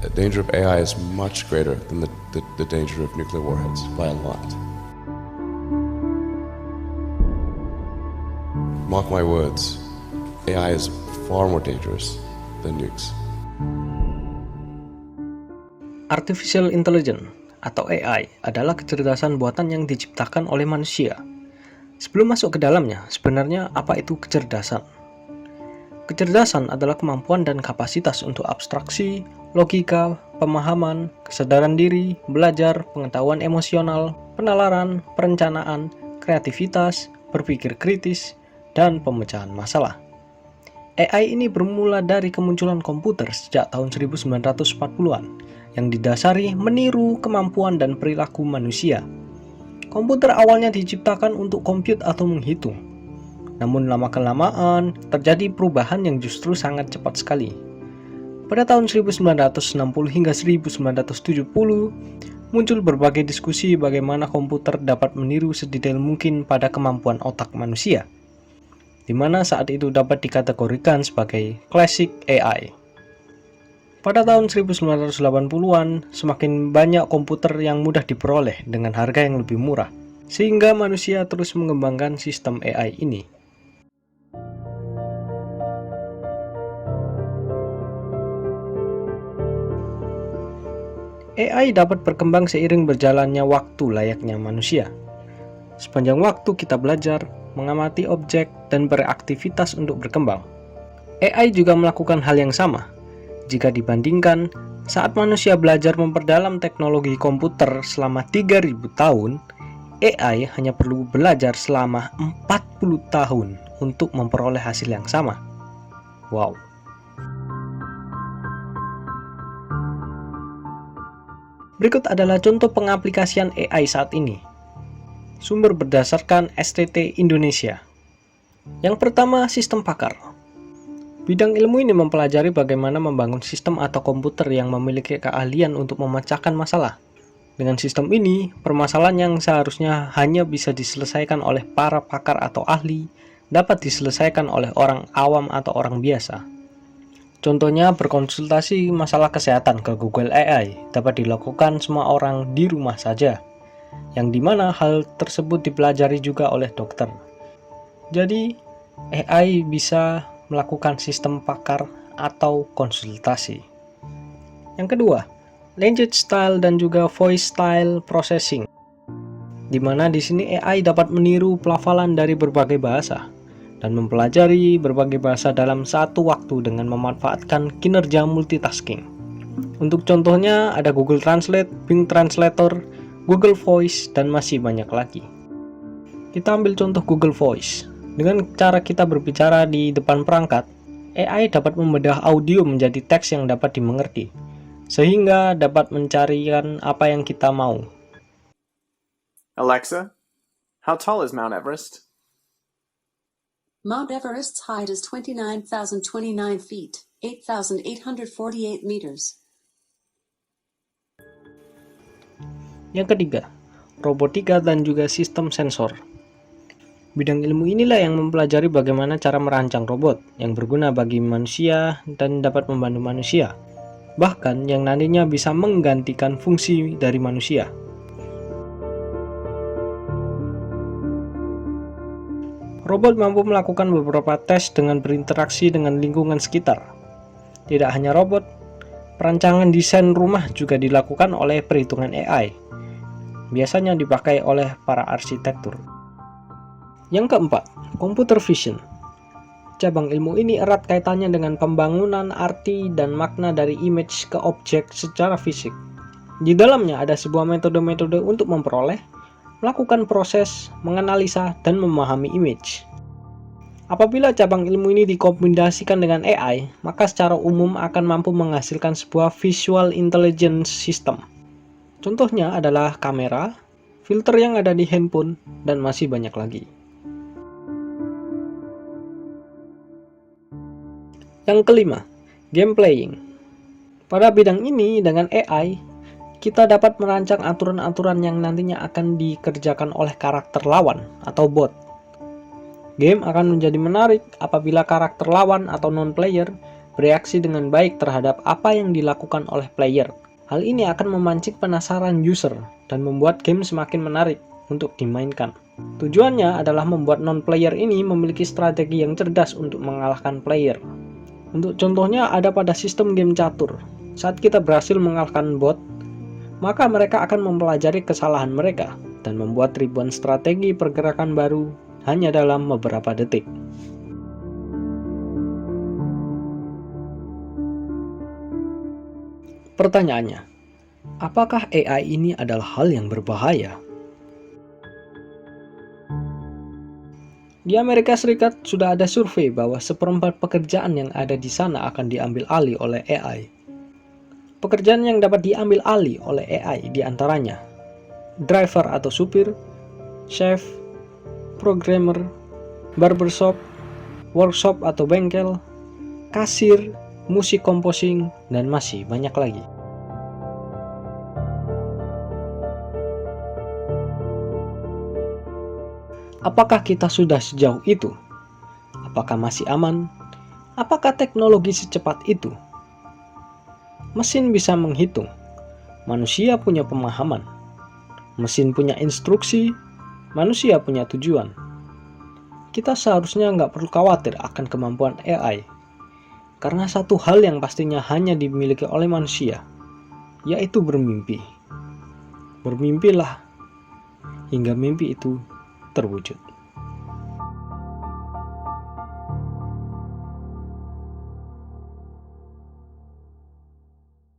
The danger of AI is much greater than the danger of nuclear warheads by a lot. Mark my words, AI is far more dangerous than nukes. Artificial Intelligence atau AI adalah kecerdasan buatan yang diciptakan oleh manusia. Sebelum masuk ke dalamnya, sebenarnya apa itu kecerdasan? Kecerdasan adalah kemampuan dan kapasitas untuk abstraksi, logika, pemahaman, kesadaran diri, belajar, pengetahuan emosional, penalaran, perencanaan, kreativitas, berpikir kritis, dan pemecahan masalah. AI ini bermula dari kemunculan komputer sejak tahun 1940-an yang didasari meniru kemampuan dan perilaku manusia. Komputer awalnya diciptakan untuk compute atau menghitung. Namun lama-kelamaan terjadi perubahan yang justru sangat cepat sekali. Pada tahun 1960 hingga 1970, muncul berbagai diskusi bagaimana komputer dapat meniru sedetail mungkin pada kemampuan otak manusia, di mana saat itu dapat dikategorikan sebagai classic AI. Pada tahun 1980-an, semakin banyak komputer yang mudah diperoleh dengan harga yang lebih murah, sehingga manusia terus mengembangkan sistem AI ini. AI dapat berkembang seiring berjalannya waktu layaknya manusia. Sepanjang waktu kita belajar, mengamati objek, dan beraktivitas untuk berkembang. AI juga melakukan hal yang sama. Jika dibandingkan, saat manusia belajar memperdalam teknologi komputer selama 3000 tahun, AI hanya perlu belajar selama 40 tahun untuk memperoleh hasil yang sama. Wow. Berikut adalah contoh pengaplikasian AI saat ini. Sumber berdasarkan STT Indonesia. Yang pertama, sistem pakar. Bidang ilmu ini mempelajari bagaimana membangun sistem atau komputer yang memiliki keahlian untuk memecahkan masalah. Dengan sistem ini, permasalahan yang seharusnya hanya bisa diselesaikan oleh para pakar atau ahli, dapat diselesaikan oleh orang awam atau orang biasa. Contohnya, berkonsultasi masalah kesehatan ke Google AI dapat dilakukan semua orang di rumah saja, yang dimana hal tersebut dipelajari juga oleh dokter. Jadi, AI bisa melakukan sistem pakar atau konsultasi. Yang kedua, language style dan juga voice style processing, di mana di sini AI dapat meniru pelafalan dari berbagai bahasa dan mempelajari berbagai bahasa dalam satu waktu dengan memanfaatkan kinerja multitasking. Untuk contohnya ada Google Translate, Bing Translator, Google Voice, dan masih banyak lagi. Kita ambil contoh Google Voice. Dengan cara kita berbicara di depan perangkat, AI dapat membedah audio menjadi teks yang dapat dimengerti, sehingga dapat mencarikan apa yang kita mau. Alexa, how tall is Mount Everest? Mount Everest's height is 29,029 feet, 8,848 meters. Yang ketiga, robotika dan juga sistem sensor. Bidang ilmu inilah yang mempelajari bagaimana cara merancang robot yang berguna bagi manusia dan dapat membantu manusia, bahkan yang nantinya bisa menggantikan fungsi dari manusia. Robot mampu melakukan beberapa tes dengan berinteraksi dengan lingkungan sekitar. Tidak hanya robot, perancangan desain rumah juga dilakukan oleh perhitungan AI. Biasanya dipakai oleh para arsitektur. Yang keempat, computer vision. Cabang ilmu ini erat kaitannya dengan pembangunan arti dan makna dari image ke objek secara fisik. Di dalamnya ada sebuah metode-metode untuk memperoleh, melakukan proses, menganalisa, dan memahami image. Apabila cabang ilmu ini dikombinasikan dengan AI, maka secara umum akan mampu menghasilkan sebuah visual intelligence system. Contohnya adalah kamera, filter yang ada di handphone, dan masih banyak lagi. Yang kelima, game playing. Pada bidang ini, dengan AI, kita dapat merancang aturan-aturan yang nantinya akan dikerjakan oleh karakter lawan atau bot. Game akan menjadi menarik apabila karakter lawan atau non-player bereaksi dengan baik terhadap apa yang dilakukan oleh player. Hal ini akan memancing penasaran user dan membuat game semakin menarik untuk dimainkan. Tujuannya adalah membuat non-player ini memiliki strategi yang cerdas untuk mengalahkan player. Untuk contohnya ada pada sistem game catur. Saat kita berhasil mengalahkan bot, maka mereka akan mempelajari kesalahan mereka dan membuat ribuan strategi pergerakan baru hanya dalam beberapa detik. Pertanyaannya, apakah AI ini adalah hal yang berbahaya? Di Amerika Serikat sudah ada survei bahwa seperempat pekerjaan yang ada di sana akan diambil alih oleh AI. Pekerjaan yang dapat diambil alih oleh AI diantaranya driver atau supir, chef, programmer, barbershop, workshop atau bengkel, kasir, musik composing, dan masih banyak lagi. Apakah kita sudah sejauh itu? Apakah masih aman? Apakah teknologi secepat itu? Mesin bisa menghitung, manusia punya pemahaman. Mesin punya instruksi, manusia punya tujuan. Kita seharusnya nggak perlu khawatir akan kemampuan AI, karena satu hal yang pastinya hanya dimiliki oleh manusia, yaitu bermimpi. Bermimpilah, hingga mimpi itu terwujud.